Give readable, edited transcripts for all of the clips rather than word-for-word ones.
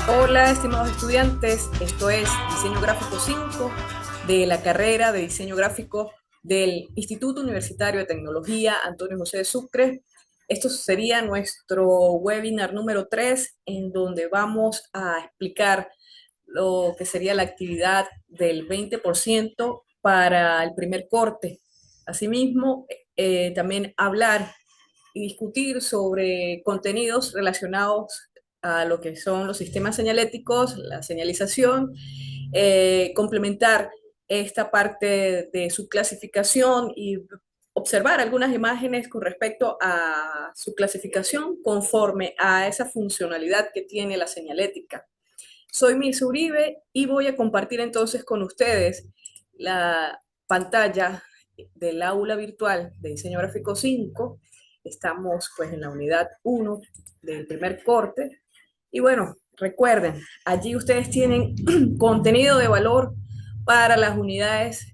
Hola, estimados estudiantes. Esto es Diseño Gráfico 5 de la carrera de Diseño Gráfico del Instituto Universitario de Tecnología Antonio José de Sucre. Esto sería nuestro webinar número 3, en donde vamos a explicar lo que sería la actividad del 20% para el primer corte. Asimismo, también hablar y discutir sobre contenidos relacionados a lo que son los sistemas señaléticos, la señalización, complementar esta parte de su clasificación y observar algunas imágenes con respecto a su clasificación conforme a esa funcionalidad que tiene la señalética. Soy Mirza Uribe y voy a compartir entonces con ustedes la pantalla del aula virtual de Diseño Gráfico 5. Estamos pues en la unidad 1 del primer corte. Y bueno, recuerden, allí ustedes tienen contenido de valor para las unidades,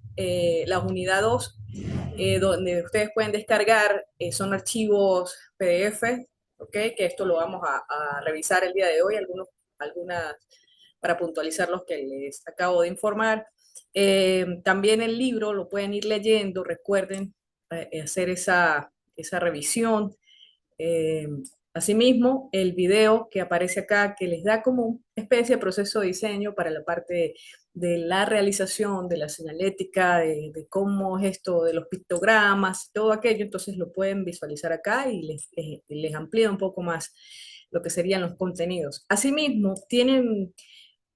la unidad 2, donde ustedes pueden descargar, son archivos PDF, ¿ok? Que esto lo vamos a revisar el día de hoy, algunas para puntualizar los que les acabo de informar. También el libro lo pueden ir leyendo, recuerden hacer esa revisión. Eh, Asimismo, el video que aparece acá, que les da como una especie de proceso de diseño para la parte de la realización, de la señalética, de cómo es esto, de los pictogramas, todo aquello, entonces lo pueden visualizar acá y les amplía un poco más lo que serían los contenidos. Asimismo, tienen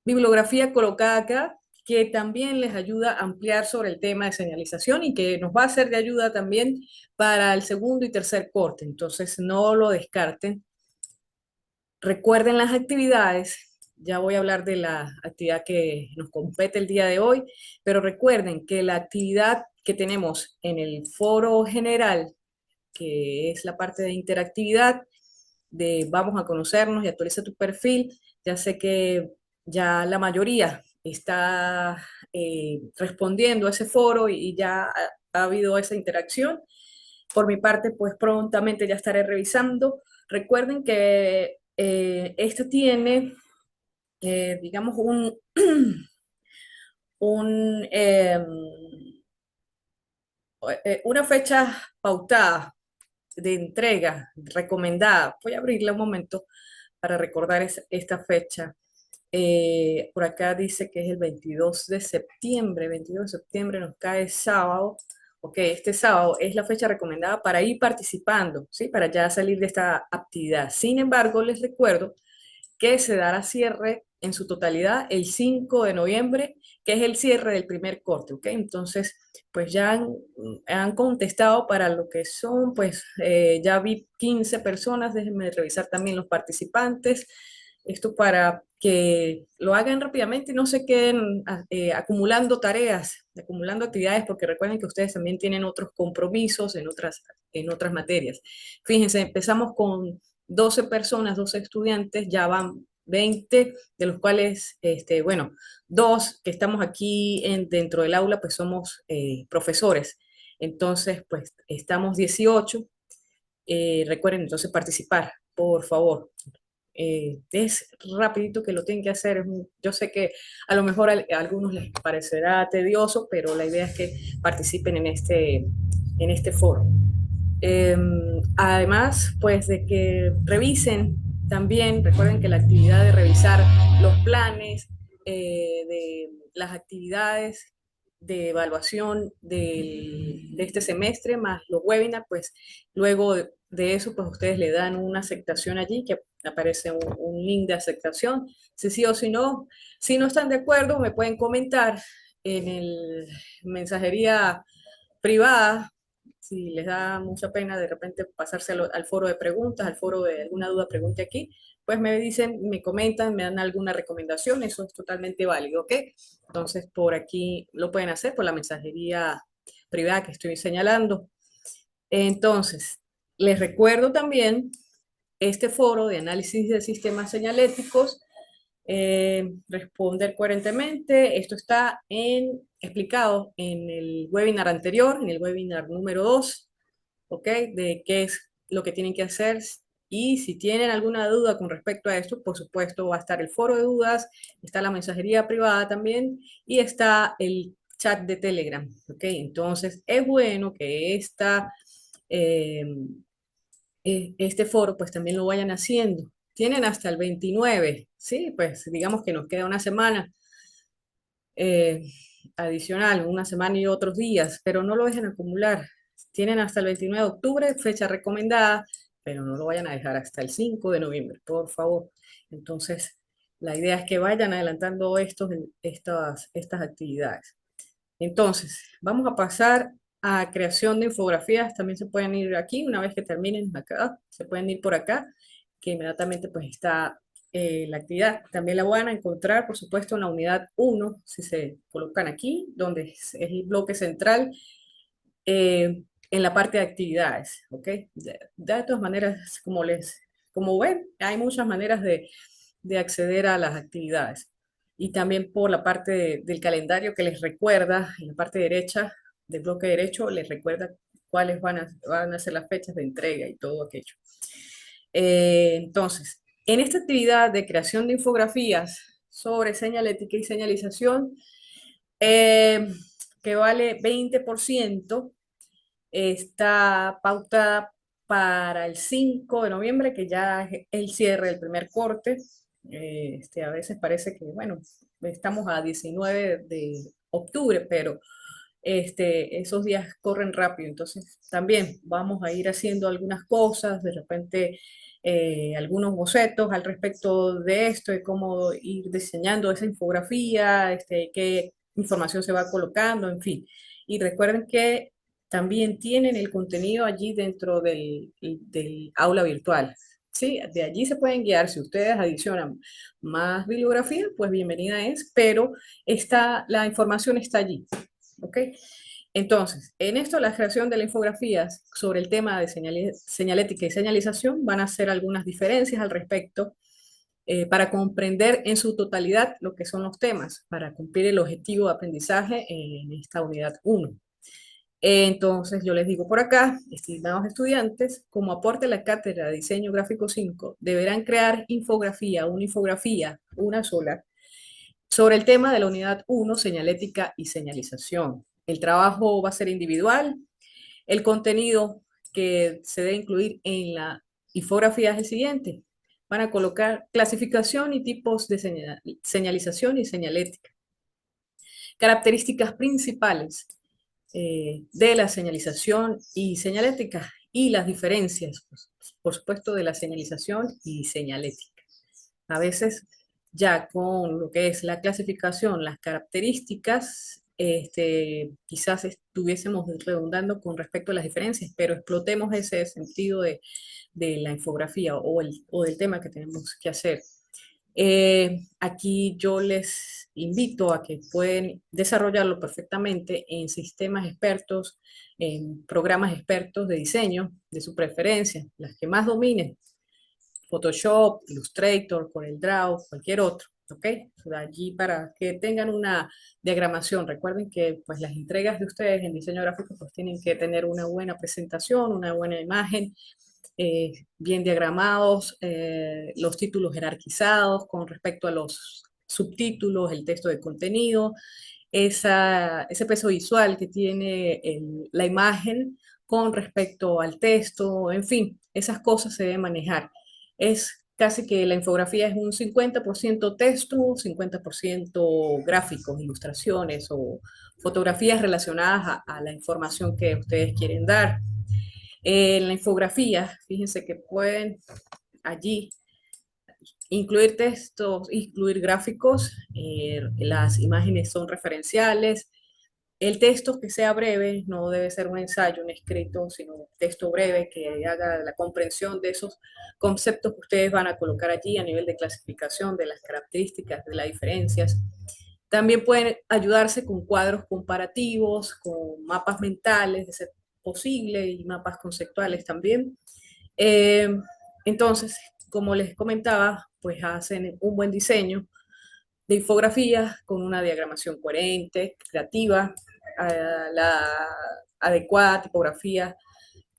bibliografía colocada acá que también les ayuda a ampliar sobre el tema de señalización y que nos va a ser de ayuda también para el segundo y tercer corte. Entonces, no lo descarten. Recuerden las actividades. Ya voy a hablar de la actividad que nos compete el día de hoy, pero recuerden que la actividad que tenemos en el foro general, que es la parte de interactividad, de vamos a conocernos y actualiza tu perfil. Ya sé que ya la mayoría está respondiendo a ese foro y ya ha habido esa interacción. Por mi parte, pues prontamente ya estaré revisando. Recuerden que esto tiene, digamos, un, una fecha pautada de entrega recomendada. Voy a abrirla un momento para recordar esta fecha. Por acá dice que es el 22 de septiembre. 22 de septiembre nos cae sábado. Ok, este sábado es la fecha recomendada para ir participando, ¿sí? Para ya salir de esta actividad. Sin embargo, les recuerdo que se dará cierre en su totalidad el 5 de noviembre, que es el cierre del primer corte, ¿ok? Entonces, pues ya han contestado para lo que son, pues ya vi 15 personas, déjenme revisar también los participantes, esto para que lo hagan rápidamente y no se queden acumulando tareas, acumulando actividades, porque recuerden que ustedes también tienen otros compromisos en otras materias. Fíjense, empezamos con 12 personas, 12 estudiantes, ya van 20, de los cuales, bueno, dos que estamos aquí dentro del aula, pues somos profesores. Entonces, pues estamos 18. Recuerden entonces participar, por favor. Es rapidito que lo tienen que hacer. Yo sé que a lo mejor a algunos les parecerá tedioso, pero la idea es que participen en este foro. Eh, Además, pues de que revisen también, recuerden que la actividad de revisar los planes, de las actividades de evaluación de este semestre, más los webinars, pues luego de eso, pues ustedes le dan una aceptación allí, que aparece un link de aceptación, si sí o si no. Si no están de acuerdo, me pueden comentar en el mensajería privada, si les da mucha pena de repente pasarse al foro de preguntas, al foro de alguna duda, pregunte aquí, pues me dicen, me comentan, me dan alguna recomendación, eso es totalmente válido, ¿ok? Entonces por aquí lo pueden hacer por la mensajería privada que estoy señalando. Entonces, les recuerdo también este foro de análisis de sistemas señaléticos, responder coherentemente. Esto está explicado en el webinar anterior, en el webinar número 2, ¿ok? De qué es lo que tienen que hacer Y si tienen alguna duda con respecto a esto, por supuesto va a estar el foro de dudas, está la mensajería privada también y está el chat de Telegram, ¿ok? Entonces es bueno que eh, este foro pues también lo vayan haciendo. Tienen hasta el 29, ¿sí? Pues digamos que nos queda una semana eh, adicional, una semana y otros días, pero no lo dejen acumular. Tienen hasta el 29 de octubre, fecha recomendada, pero no lo vayan a dejar hasta el 5 de noviembre, por favor. Entonces, la idea es que vayan adelantando estas actividades. Entonces, vamos a pasar a creación de infografías. También se pueden ir aquí, una vez que terminen acá, se pueden ir por acá, que inmediatamente pues está la actividad. También la van a encontrar, por supuesto, en la unidad 1, si se colocan aquí, donde es el bloque central, en la parte de actividades, ¿ok? De todas maneras, como ven, hay muchas maneras de acceder a las actividades. Y también por la parte del calendario que les recuerda, en la parte derecha del bloque derecho, les recuerda cuáles van a ser las fechas de entrega y todo aquello. Entonces, en esta actividad de creación de infografías sobre señalética y señalización, eh, que vale 20%, está pautada para el 5 de noviembre, que ya es el cierre del primer corte. A veces parece que, bueno, estamos a 19 de octubre, pero esos días corren rápido, entonces también vamos a ir haciendo algunas cosas, de repente algunos bocetos al respecto de esto, de cómo ir diseñando esa infografía, qué información se va colocando, en fin. Y recuerden que también tienen el contenido allí dentro del aula virtual. Sí, de allí se pueden guiar. Si ustedes adicionan más bibliografía, pues bienvenida es, pero la información está allí. ¿Ok? Entonces, en esto, la creación de las infografías sobre el tema de señalética y señalización van a ser algunas diferencias al respecto para comprender en su totalidad lo que son los temas, para cumplir el objetivo de aprendizaje en esta unidad 1. Entonces, yo les digo por acá, estimados estudiantes, como aporte a la cátedra de Diseño Gráfico 5, deberán crear infografía, una sola, sobre el tema de la unidad 1, señalética y señalización. El trabajo va a ser individual. El contenido que se debe incluir en la infografía es el siguiente. Van a colocar clasificación y tipos de señalización y señalética. Características principales de la señalización y señalética y las diferencias, pues, por supuesto, de la señalización y señalética. A veces ya con lo que es la clasificación, las características, quizás estuviésemos redundando con respecto a las diferencias, pero explotemos ese sentido de la infografía o del tema que tenemos que hacer. Aquí yo les invito a que pueden desarrollarlo perfectamente en sistemas expertos, en programas expertos de diseño de su preferencia, las que más dominen, Photoshop, Illustrator, CorelDRAW, cualquier otro, ¿ok? Allí para que tengan una diagramación. Recuerden que pues las entregas de ustedes en diseño gráfico pues tienen que tener una buena presentación, una buena imagen, bien diagramados, los títulos jerarquizados con respecto a los subtítulos, el texto de contenido, ese peso visual que tiene la imagen con respecto al texto, en fin, esas cosas se deben manejar. Es casi que la infografía es un 50% texto, 50% gráficos, ilustraciones o fotografías relacionadas a la información que ustedes quieren dar. En la infografía, fíjense que pueden allí incluir textos, incluir gráficos, las imágenes son referenciales, el texto que sea breve no debe ser un ensayo, un escrito, sino un texto breve que haga la comprensión de esos conceptos que ustedes van a colocar allí a nivel de clasificación, de las características, de las diferencias. También pueden ayudarse con cuadros comparativos, con mapas mentales, de ser posible, y mapas conceptuales también. Eh, entonces, como les comentaba, pues hacen un buen diseño de infografías con una diagramación coherente, creativa, la adecuada tipografía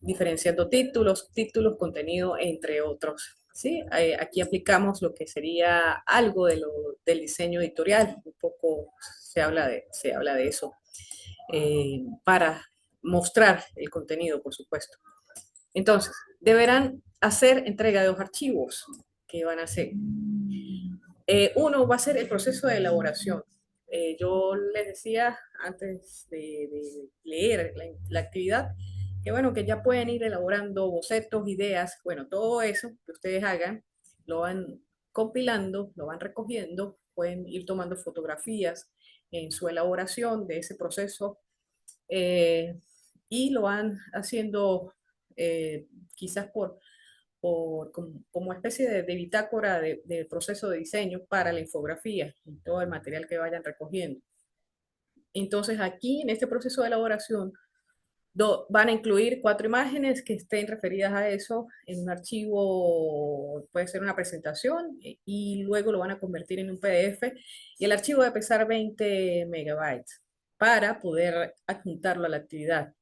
diferenciando títulos, títulos, contenido, entre otros. ¿Sí? Aquí aplicamos lo que sería algo del diseño editorial, un poco se habla de eso, para mostrar el contenido, por supuesto. Entonces, deberán hacer entrega de los archivos que van a hacer. Uno va a ser el proceso de elaboración. Yo les decía antes de leer la actividad que bueno, que ya pueden ir elaborando bocetos, ideas, bueno, todo eso que ustedes hagan, lo van compilando, lo van recogiendo, pueden ir tomando fotografías en su elaboración de ese proceso, eh, y lo van haciendo, quizás como especie de bitácora de proceso de diseño para la infografía y todo el material que vayan recogiendo. Entonces aquí en este proceso de elaboración van a incluir 4 imágenes que estén referidas a eso en un archivo, puede ser una presentación, y luego lo van a convertir en un PDF, y el archivo debe pesar 20 megabytes para poder adjuntarlo a la actividad.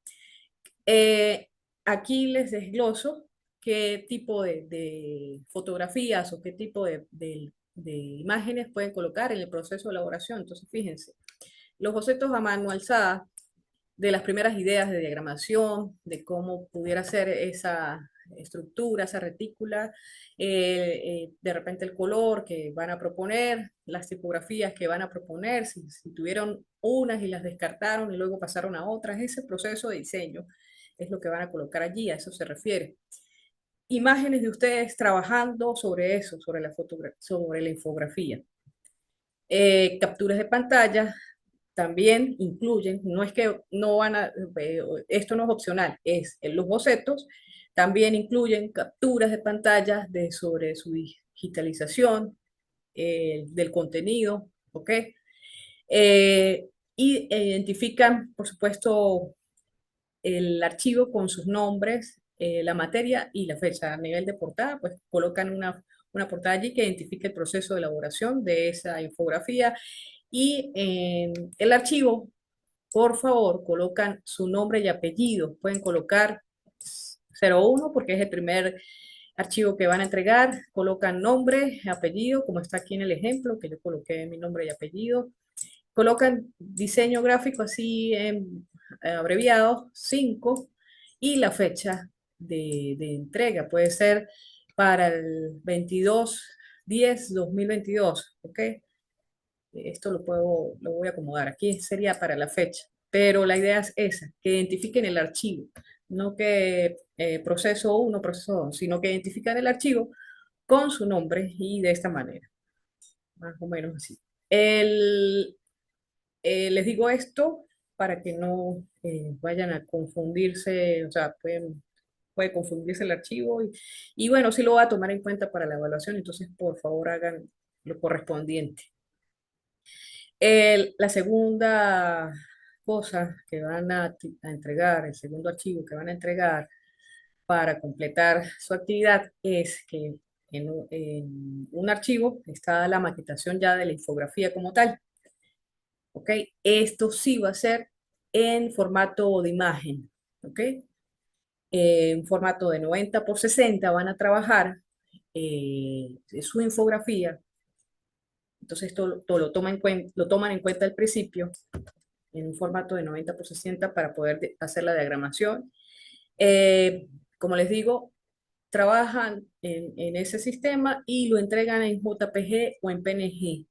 Eh, Aquí les desgloso qué tipo de fotografías o qué tipo de imágenes pueden colocar en el proceso de elaboración. Entonces, fíjense, los bocetos a mano alzada de las primeras ideas de diagramación, de cómo pudiera ser esa estructura, esa retícula, de repente el color que van a proponer, las tipografías que van a proponer, si tuvieron unas y las descartaron y luego pasaron a otras, ese proceso de diseño es lo que van a colocar allí, a eso se refiere. Imágenes de ustedes trabajando sobre eso, sobre la infografía. Capturas de pantalla también incluyen, no es que no van a, esto no es opcional, es en los bocetos, también incluyen capturas de pantallas sobre su digitalización, del contenido, ¿ok? Y identifican, por supuesto, el archivo con sus nombres, la materia y la fecha. A nivel de portada, pues colocan una portada allí que identifique el proceso de elaboración de esa infografía, y en el archivo, por favor, colocan su nombre y apellido. Pueden colocar 01 porque es el primer archivo que van a entregar. Colocan nombre, apellido, como está aquí en el ejemplo, que yo coloqué mi nombre y apellido. Colocan diseño gráfico así en abreviado, 5, y la fecha de entrega. Puede ser para el 22/10/2022, ¿ok? Esto lo voy a acomodar. Aquí sería para la fecha, pero la idea es esa, que identifiquen el archivo, no que proceso 1, proceso 2, sino que identifican el archivo con su nombre y de esta manera, más o menos así. Les digo esto para que no vayan a confundirse, o sea, puede confundirse el archivo, y bueno, sí lo va a tomar en cuenta para la evaluación, entonces por favor hagan lo correspondiente. La segunda cosa que van a entregar, el segundo archivo que van a entregar para completar su actividad es que en un archivo está la maquetación ya de la infografía como tal. ¿Ok? Esto sí va a ser en formato de imagen. ¿Ok? En formato de 90x60 van a trabajar su infografía. Entonces esto lo toman en cuenta al principio en un formato de 90x60 para poder hacer la diagramación. Como les digo, trabajan en ese sistema y lo entregan en JPG o en PNG.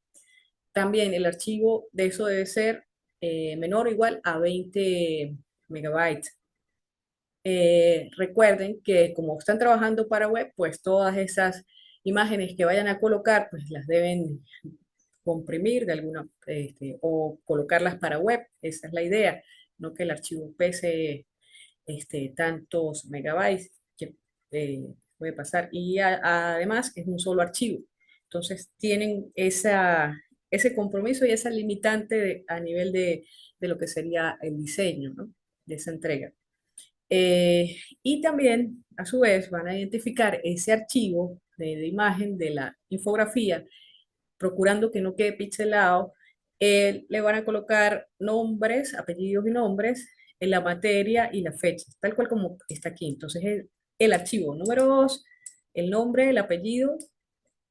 También el archivo de eso debe ser menor o igual a 20 megabytes. Recuerden que como están trabajando para web, pues todas esas imágenes que vayan a colocar, pues las deben comprimir de alguna, o colocarlas para web. Esa es la idea, no que el archivo pese tantos megabytes, que puede pasar. Y además es un solo archivo. Entonces tienen ese compromiso y esa limitante a nivel de lo que sería el diseño, ¿no? De esa entrega. Y también, a su vez, van a identificar ese archivo de imagen de la infografía, procurando que no quede pixelado. Le van a colocar nombres, apellidos y nombres, en la materia y la fecha, tal cual como está aquí. Entonces, el archivo número 2, el nombre, el apellido.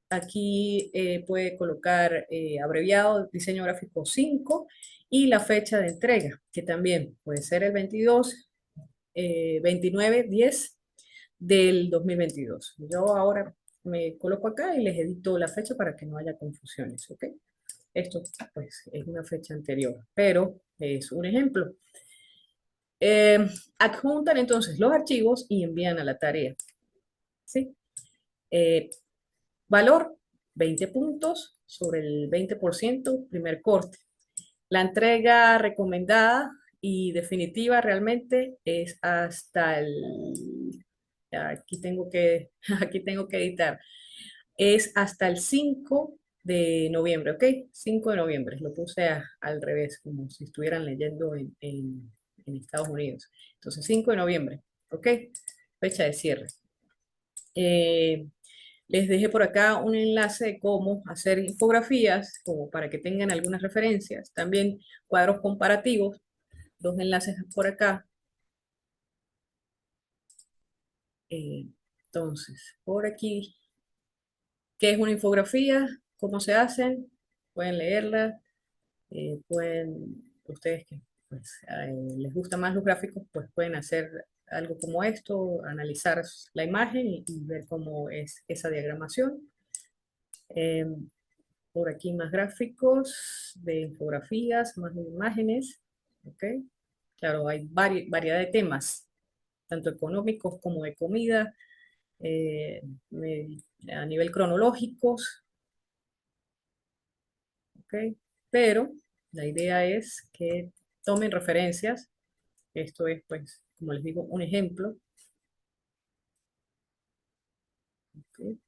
Aquí puede colocar abreviado diseño gráfico 5 y la fecha de entrega, que también puede ser el 22, 29/10 del 2022. Yo ahora me coloco acá y les edito la fecha para que no haya confusiones, ¿ok? Esto pues es una fecha anterior, pero es un ejemplo. Eh, Adjuntan entonces los archivos y envían a la tarea, ¿sí? Eh, Valor, 20 puntos sobre el 20%, primer corte. La entrega recomendada y definitiva realmente es hasta el... Aquí tengo que, aquí tengo que editar. Es hasta el 5 de noviembre, ¿ok? 5 de noviembre. Lo puse al revés, como si estuvieran leyendo en Estados Unidos. Entonces, 5 de noviembre, ¿ok? Fecha de cierre. Eh, Les dejé por acá un enlace de cómo hacer infografías, como para que tengan algunas referencias. También cuadros comparativos, dos enlaces por acá. Eh, entonces, por aquí, ¿qué es una infografía? ¿Cómo se hacen? Pueden leerla. Pueden, ustedes que pues, les gustan más los gráficos, pues pueden hacer algo como esto, analizar la imagen y ver cómo es esa diagramación. Eh, Por aquí más gráficos de infografías, más imágenes. ¿Ok? Claro, hay variedad de temas, tanto económicos como de comida, eh, a nivel cronológicos. ¿Ok? Pero la idea es que tomen referencias. Esto es, pues, como les digo, un ejemplo. ¿Ok?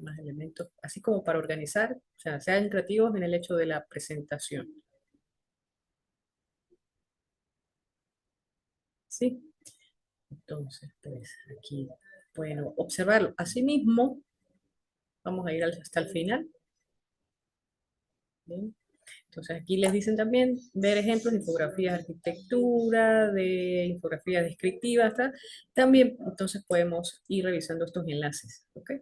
Más elementos, así como para organizar, o sea, sean creativos en el hecho de la presentación. ¿Sí? Entonces, pues aquí, bueno, observarlo. Asimismo, vamos a ir hasta el final. ¿Bien? Entonces aquí les dicen también ver ejemplos de infografías de arquitectura, de infografías descriptivas, ¿tá? También entonces podemos ir revisando estos enlaces, ¿ok?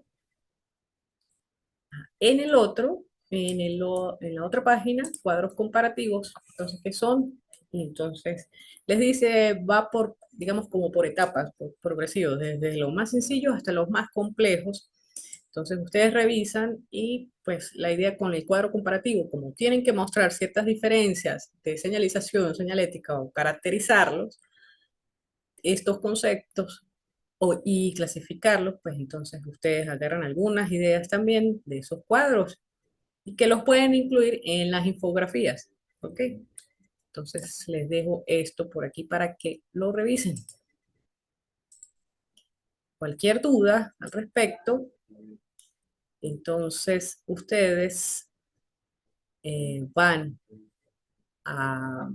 En el otro, en la otra página, cuadros comparativos, entonces, ¿qué son? Y entonces, les dice, va por, digamos, como por etapas, por progresivos, desde los más sencillos hasta los más complejos. Entonces, ustedes revisan y, pues, la idea con el cuadro comparativo, como tienen que mostrar ciertas diferencias de señalización, señalética o caracterizarlos, estos conceptos y clasificarlos, pues entonces ustedes agarran algunas ideas también de esos cuadros y que los pueden incluir en las infografías. ¿Ok? Entonces les dejo esto por aquí para que lo revisen. Cualquier duda al respecto, entonces ustedes van a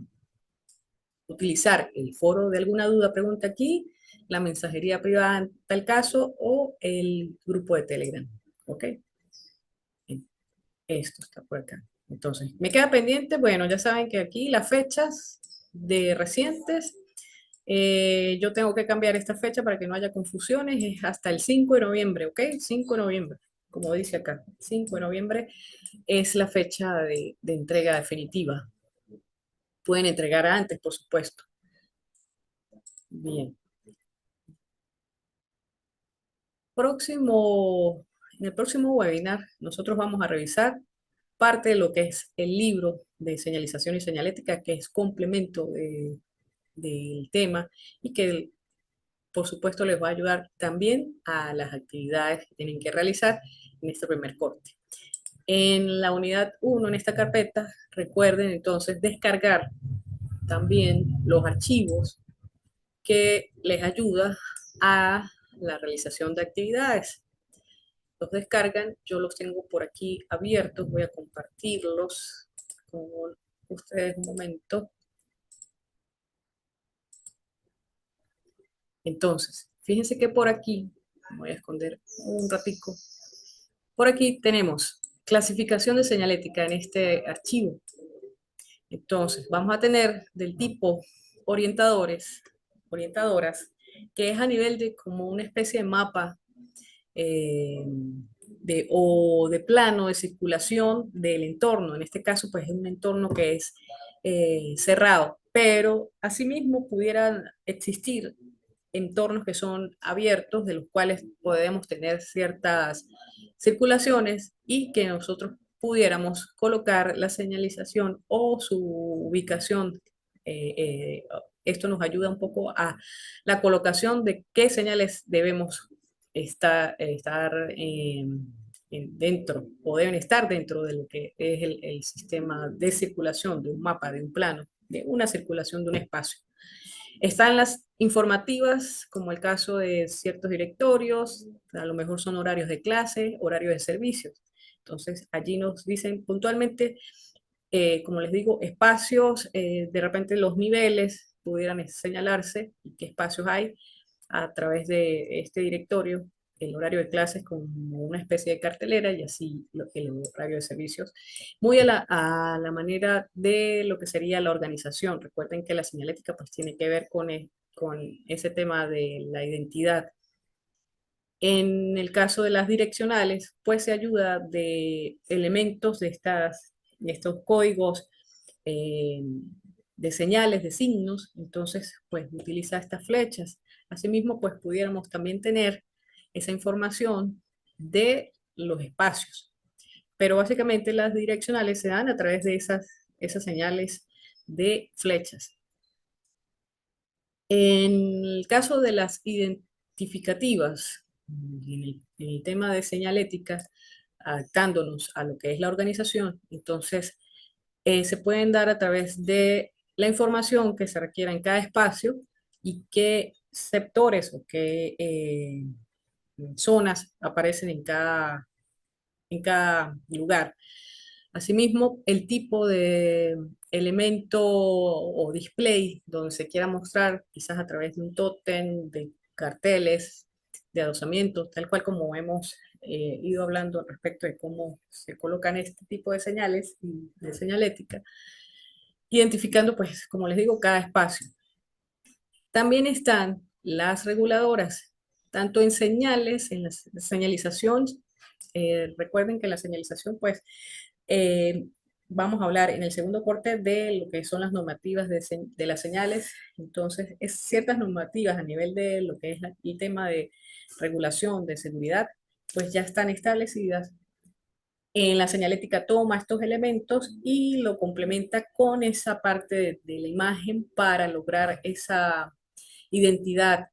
utilizar el foro de alguna duda, pregunta aquí, la mensajería privada en tal caso o el grupo de Telegram. ¿Ok? Esto está por acá. Entonces, me queda pendiente, bueno, ya saben que aquí las fechas de recientes, yo tengo que cambiar esta fecha para que no haya confusiones, es hasta el 5 de noviembre, ¿ok? 5 de noviembre, como dice acá, 5 de noviembre es la fecha de entrega definitiva. Pueden entregar antes, por supuesto. Bien. En el próximo webinar, nosotros vamos a revisar parte de lo que es el libro de señalización y señalética, que es complemento del tema y que, por supuesto, les va a ayudar también a las actividades que tienen que realizar en este primer corte. En la unidad 1, en esta carpeta, recuerden entonces descargar también los archivos que les ayuda a la realización de actividades. Los descargan, yo los tengo por aquí abiertos, voy a compartirlos con ustedes un momento. Entonces, fíjense que por aquí, voy a esconder un ratico, por aquí tenemos clasificación de señalética en este archivo. Entonces, vamos a tener del tipo orientadores, orientadoras, que es a nivel de como una especie de mapa o de plano de circulación del entorno. En este caso, pues es un entorno que es cerrado, pero asimismo pudieran existir entornos que son abiertos, de los cuales podemos tener ciertas circulaciones y que nosotros pudiéramos colocar la señalización o su ubicación. eh, eh, Esto nos ayuda un poco a la colocación de qué señales debemos estar dentro o deben estar dentro de lo que es el sistema de circulación de un mapa, de un plano, de una circulación de un espacio. Están las informativas, como el caso de ciertos directorios, a lo mejor son horarios de clase, horarios de servicios. Entonces, allí nos dicen puntualmente, como les digo, espacios, de repente los niveles pudieran señalarse y qué espacios hay a través de este directorio, el horario de clases como una especie de cartelera y así el horario de servicios, muy a la manera de lo que sería la organización. Recuerden que la señalética pues tiene que ver con ese tema de la identidad. En el caso de las direccionales, pues se ayuda de elementos de estos códigos eh, de señales, de signos, entonces pues utiliza estas flechas. Asimismo, pues pudiéramos también tener esa información de los espacios, pero básicamente las direccionales se dan a través de esas señales de flechas. En el caso de las identificativas, en el tema de señalética, adaptándonos a lo que es la organización, entonces se pueden dar a través de la información que se requiera en cada espacio y qué sectores o qué zonas aparecen en cada lugar. Asimismo, el tipo de elemento o display donde se quiera mostrar, quizás a través de un tótem, de carteles, de adosamientos, tal cual como hemos ido hablando al respecto de cómo se colocan este tipo de señales y de señalética, identificando, pues, como les digo, cada espacio. También están las reguladoras, tanto en señales, en la señalización. Recuerden que la señalización, pues, eh, vamos a hablar en el segundo corte de lo que son las normativas de las señales. Entonces, es ciertas normativas a nivel de lo que es el tema de regulación, de seguridad, pues ya están establecidas. En la señalética toma estos elementos y lo complementa con esa parte de la imagen para lograr esa identidad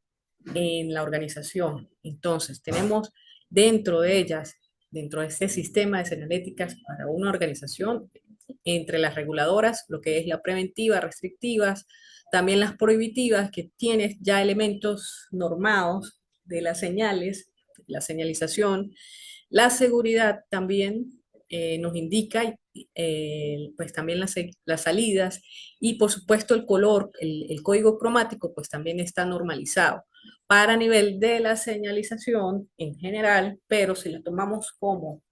en la organización. Entonces, tenemos dentro de ellas, dentro de este sistema de señaléticas para una organización, entre las reguladoras, lo que es la preventiva, restrictivas, también las prohibitivas, que tienes ya elementos normados de las señales, la señalización, la seguridad también nos indica pues también las salidas y por supuesto el color, el código cromático pues también está normalizado para nivel de la señalización en general, pero si la tomamos como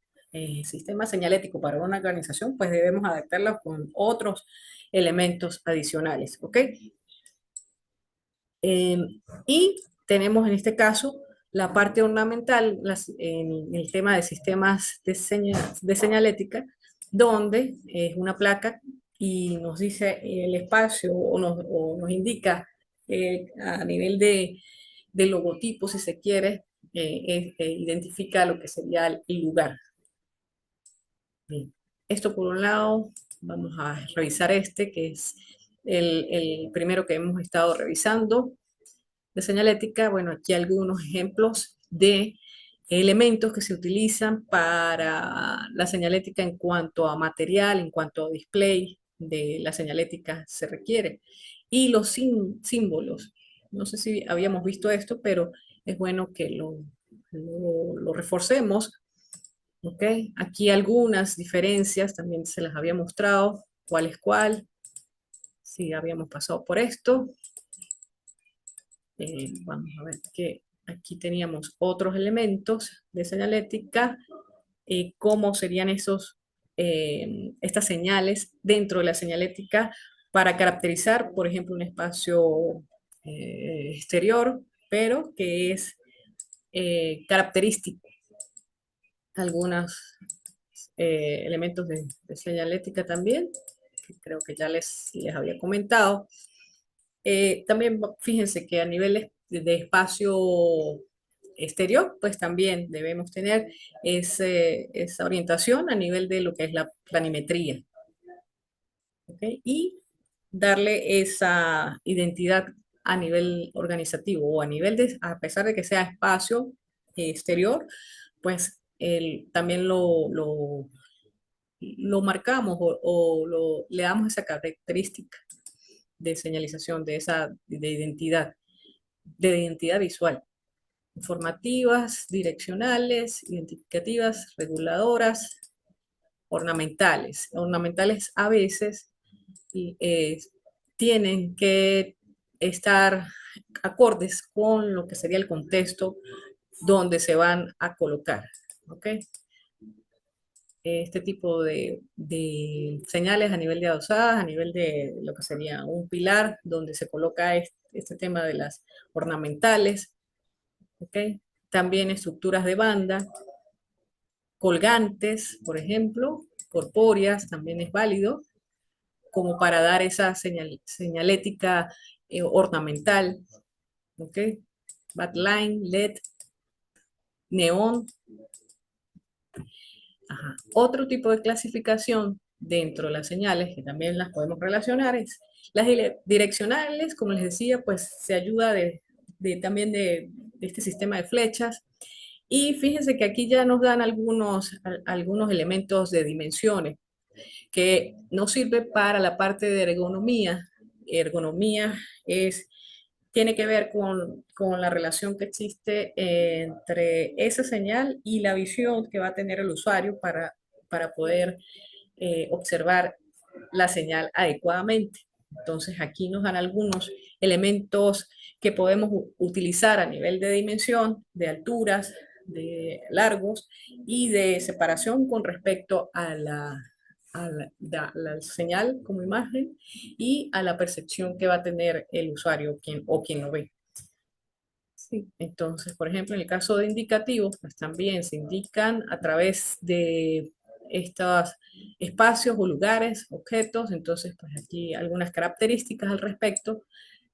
sistema señalético para una organización, pues debemos adaptarla con otros elementos adicionales, ¿ok? Eh, y tenemos en este caso la parte ornamental en el tema de sistemas de señalética, donde es una placa y nos dice el espacio o nos indica a nivel de logotipo, si se quiere, identifica lo que sería el lugar. Bien. Esto por un lado, vamos a revisar este, que es el primero que hemos estado revisando de señalética. Bueno, aquí algunos ejemplos de elementos que se utilizan para la señalética en cuanto a material, en cuanto a display de la señalética se requiere. Y los símbolos. No sé si habíamos visto esto, pero es bueno que lo reforcemos. ¿Ok? Aquí algunas diferencias también se las había mostrado, cuál es cuál, si habíamos pasado por esto. Vamos a ver que aquí teníamos otros elementos de señalética, cómo serían esos estas señales dentro de la señalética para caracterizar, por ejemplo, un espacio exterior, pero que es característico. Algunos elementos de señalética también, que creo que ya les había comentado. También fíjense que a nivel de espacio exterior, pues también debemos tener esa orientación a nivel de lo que es la planimetría. ¿Ok? Y darle esa identidad a nivel organizativo o a nivel de, a pesar de que sea espacio exterior, pues también lo marcamos le damos esa característica de señalización, de identidad visual. Informativas, direccionales, identificativas, reguladoras, ornamentales. Ornamentales a veces eh, tienen que estar acordes con lo que sería el contexto donde se van a colocar. ¿Ok? Este tipo de señales a nivel de adosadas, a nivel de lo que sería un pilar donde se coloca este tema de las ornamentales, ¿ok? También estructuras de banda, colgantes, por ejemplo, corpóreas, también es válido, como para dar esa señalética ornamental, ¿ok? Backline, LED, neón. Ajá. Otro tipo de clasificación dentro de las señales, que también las podemos relacionar, es las direccionales, como les decía, pues se ayuda también de este sistema de flechas. Y fíjense que aquí ya nos dan algunos elementos de dimensiones que nos sirve para la parte de ergonomía. Ergonomía tiene que ver con la relación que existe entre esa señal y la visión que va a tener el usuario para poder observar la señal adecuadamente. Entonces aquí nos dan algunos elementos que podemos utilizar a nivel de dimensión, de alturas, de largos y de separación con respecto a la señal como imagen y a la percepción que va a tener el usuario quien lo ve. Sí. Entonces, por ejemplo, en el caso de indicativos, pues también se indican a través de estos espacios o lugares, objetos. Entonces, pues aquí algunas características al respecto.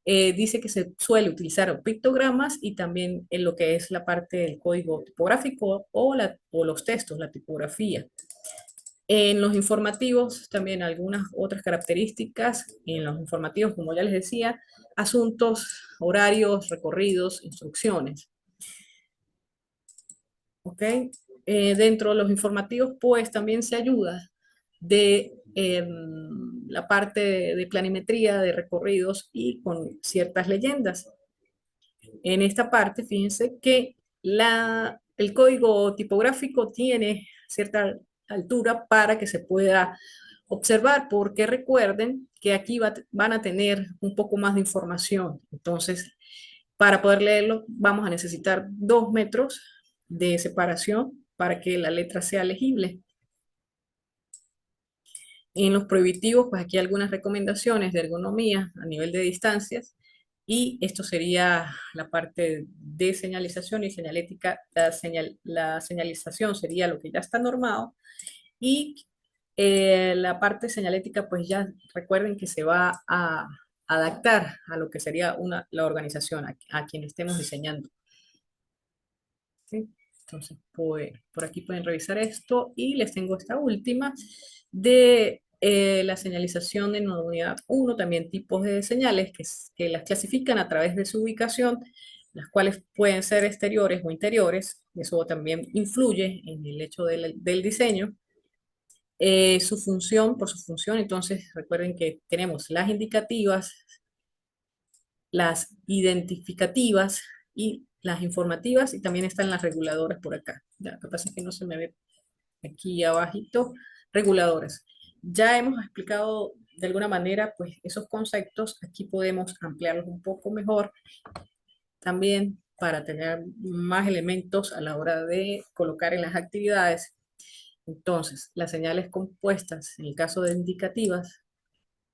Dice que se suele utilizar pictogramas y también en lo que es la parte del código tipográfico o los textos, la tipografía. En los informativos también algunas otras características. En los informativos, como ya les decía, asuntos, horarios, recorridos, instrucciones. ¿Ok? Dentro de los informativos, pues también se ayuda de la parte de planimetría, de recorridos y con ciertas leyendas. En esta parte, fíjense que el código tipográfico tiene cierta altura para que se pueda observar, porque recuerden que aquí van a tener un poco más de información. Entonces, para poder leerlo, vamos a necesitar 2 metros de separación para que la letra sea legible. En los prohibitivos, pues aquí algunas recomendaciones de ergonomía a nivel de distancias. Y esto sería la parte de señalización y señalética. La señalización sería lo que ya está normado. Y la parte señalética, pues ya recuerden que se va a adaptar a lo que sería la organización, a quien estemos diseñando. ¿Sí? Entonces, pues, por aquí pueden revisar esto y les tengo esta última de la señalización en unidad 1, también tipos de señales que las clasifican a través de su ubicación, las cuales pueden ser exteriores o interiores. Eso también influye en el hecho del diseño. Por su función, entonces recuerden que tenemos las indicativas, las identificativas y las informativas, y también están las reguladoras por acá. Ya, lo que pasa es que no se me ve aquí abajito, reguladoras. Ya hemos explicado de alguna manera pues esos conceptos. Aquí podemos ampliarlos un poco mejor también para tener más elementos a la hora de colocar en las actividades. Entonces, las señales compuestas, en el caso de indicativas,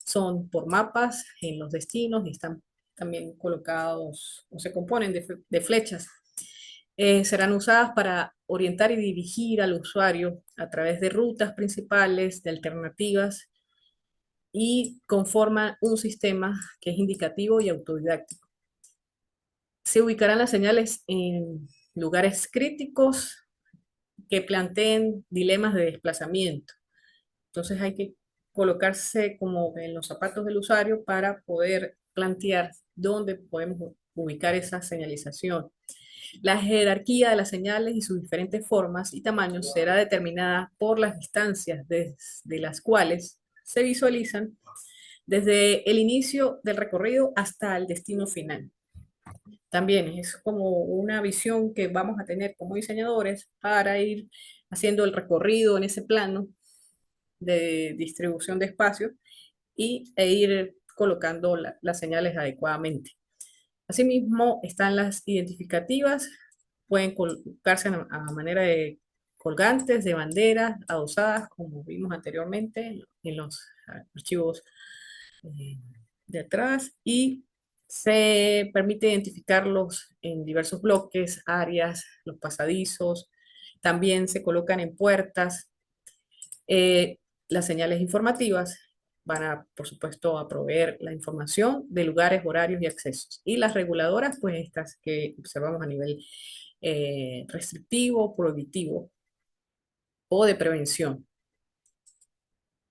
son por mapas en los destinos y están también colocados o se componen de flechas. Serán usadas para orientar y dirigir al usuario a través de rutas principales, de alternativas y conforman un sistema que es indicativo y autodidáctico. Se ubicarán las señales en lugares críticos que planteen dilemas de desplazamiento. Entonces hay que colocarse como en los zapatos del usuario para poder plantear dónde podemos ubicar esa señalización. La jerarquía de las señales y sus diferentes formas y tamaños será determinada por las distancias desde las cuales se visualizan desde el inicio del recorrido hasta el destino final. También es como una visión que vamos a tener como diseñadores para ir haciendo el recorrido en ese plano de distribución de espacio e ir colocando las señales adecuadamente. Asimismo, están las identificativas, pueden colocarse a manera de colgantes, de banderas, adosadas, como vimos anteriormente en los archivos eh, de atrás, y se permite identificarlos en diversos bloques, áreas, los pasadizos, también se colocan en puertas. Las señales informativas van a, por supuesto, a proveer la información de lugares, horarios y accesos. Y las reguladoras, pues estas que observamos a nivel restrictivo, prohibitivo o de prevención.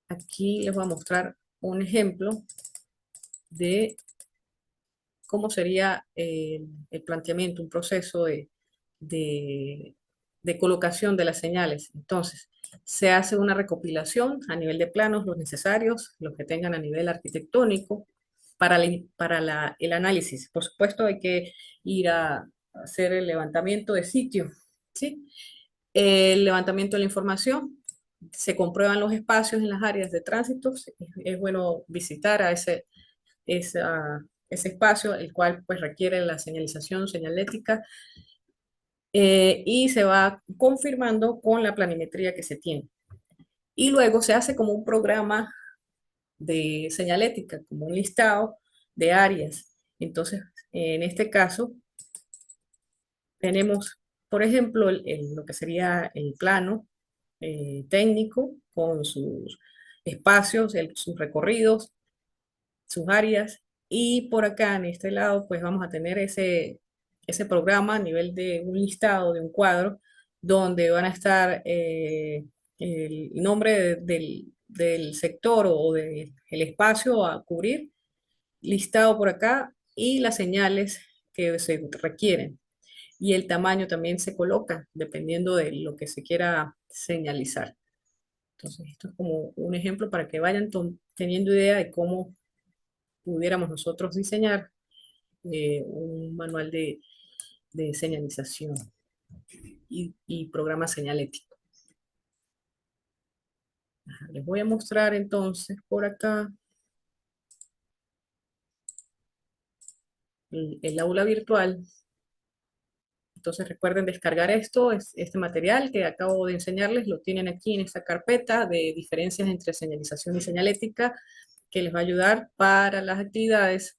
Aquí les voy a mostrar un ejemplo de cómo sería el planteamiento, un proceso de, de colocación de las señales. Entonces, se hace una recopilación a nivel de planos, los necesarios, los que tengan a nivel arquitectónico, para el análisis. Por supuesto, hay que ir a hacer el levantamiento de sitio, ¿sí? El levantamiento de la información, se comprueban los espacios en las áreas de tránsito, es bueno visitar a ese espacio, el cual pues requiere la señalización señalética y se va confirmando con la planimetría que se tiene. Y luego se hace como un programa de señalética, como un listado de áreas. Entonces, en este caso, tenemos, por ejemplo, lo que sería el plano técnico con sus espacios, sus recorridos, sus áreas. Y por acá, en este lado, pues vamos a tener ese programa a nivel de un listado, de un cuadro, donde van a estar el nombre del sector o del espacio a cubrir, listado por acá, y las señales que se requieren. Y el tamaño también se coloca dependiendo de lo que se quiera señalizar. Entonces, esto es como un ejemplo para que vayan teniendo idea de cómo pudiéramos nosotros diseñar un manual de señalización y programa señalético. Les voy a mostrar entonces por acá el aula virtual. Entonces recuerden descargar este material que acabo de enseñarles, lo tienen aquí en esta carpeta de diferencias entre señalización y señalética, que les va a ayudar para las actividades.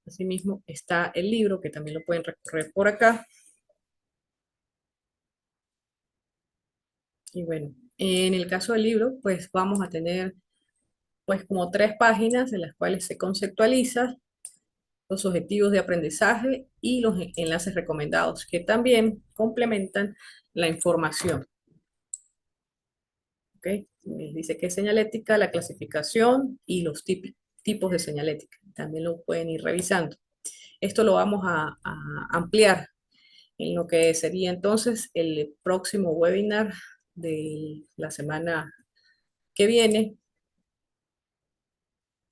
Asimismo está el libro, que también lo pueden recorrer por acá. Y bueno, en el caso del libro, pues vamos a tener pues como 3 páginas en las cuales se conceptualiza los objetivos de aprendizaje y los enlaces recomendados, que también complementan la información. ¿Okay? Dice que es señalética, la clasificación y los tipos de señalética. También lo pueden ir revisando. Esto lo vamos a ampliar en lo que sería entonces el próximo webinar de la semana que viene.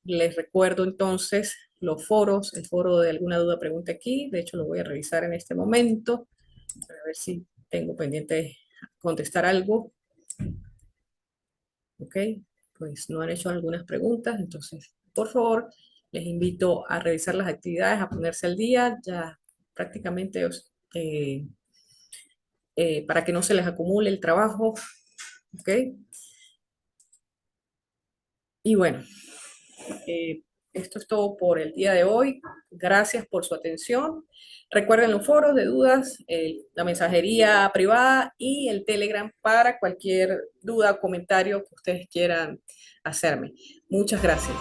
Les recuerdo entonces los foros, el foro de alguna duda, pregunta aquí. De hecho, lo voy a revisar en este momento para ver si tengo pendiente contestar algo. Ok, pues no han hecho algunas preguntas, entonces, por favor, les invito a revisar las actividades, a ponerse al día, ya prácticamente para que no se les acumule el trabajo. ¿ok? Y bueno, eh, esto es todo por el día de hoy. Gracias por su atención. Recuerden los foros de dudas, la mensajería privada y el Telegram para cualquier duda o comentario que ustedes quieran hacerme. Muchas gracias.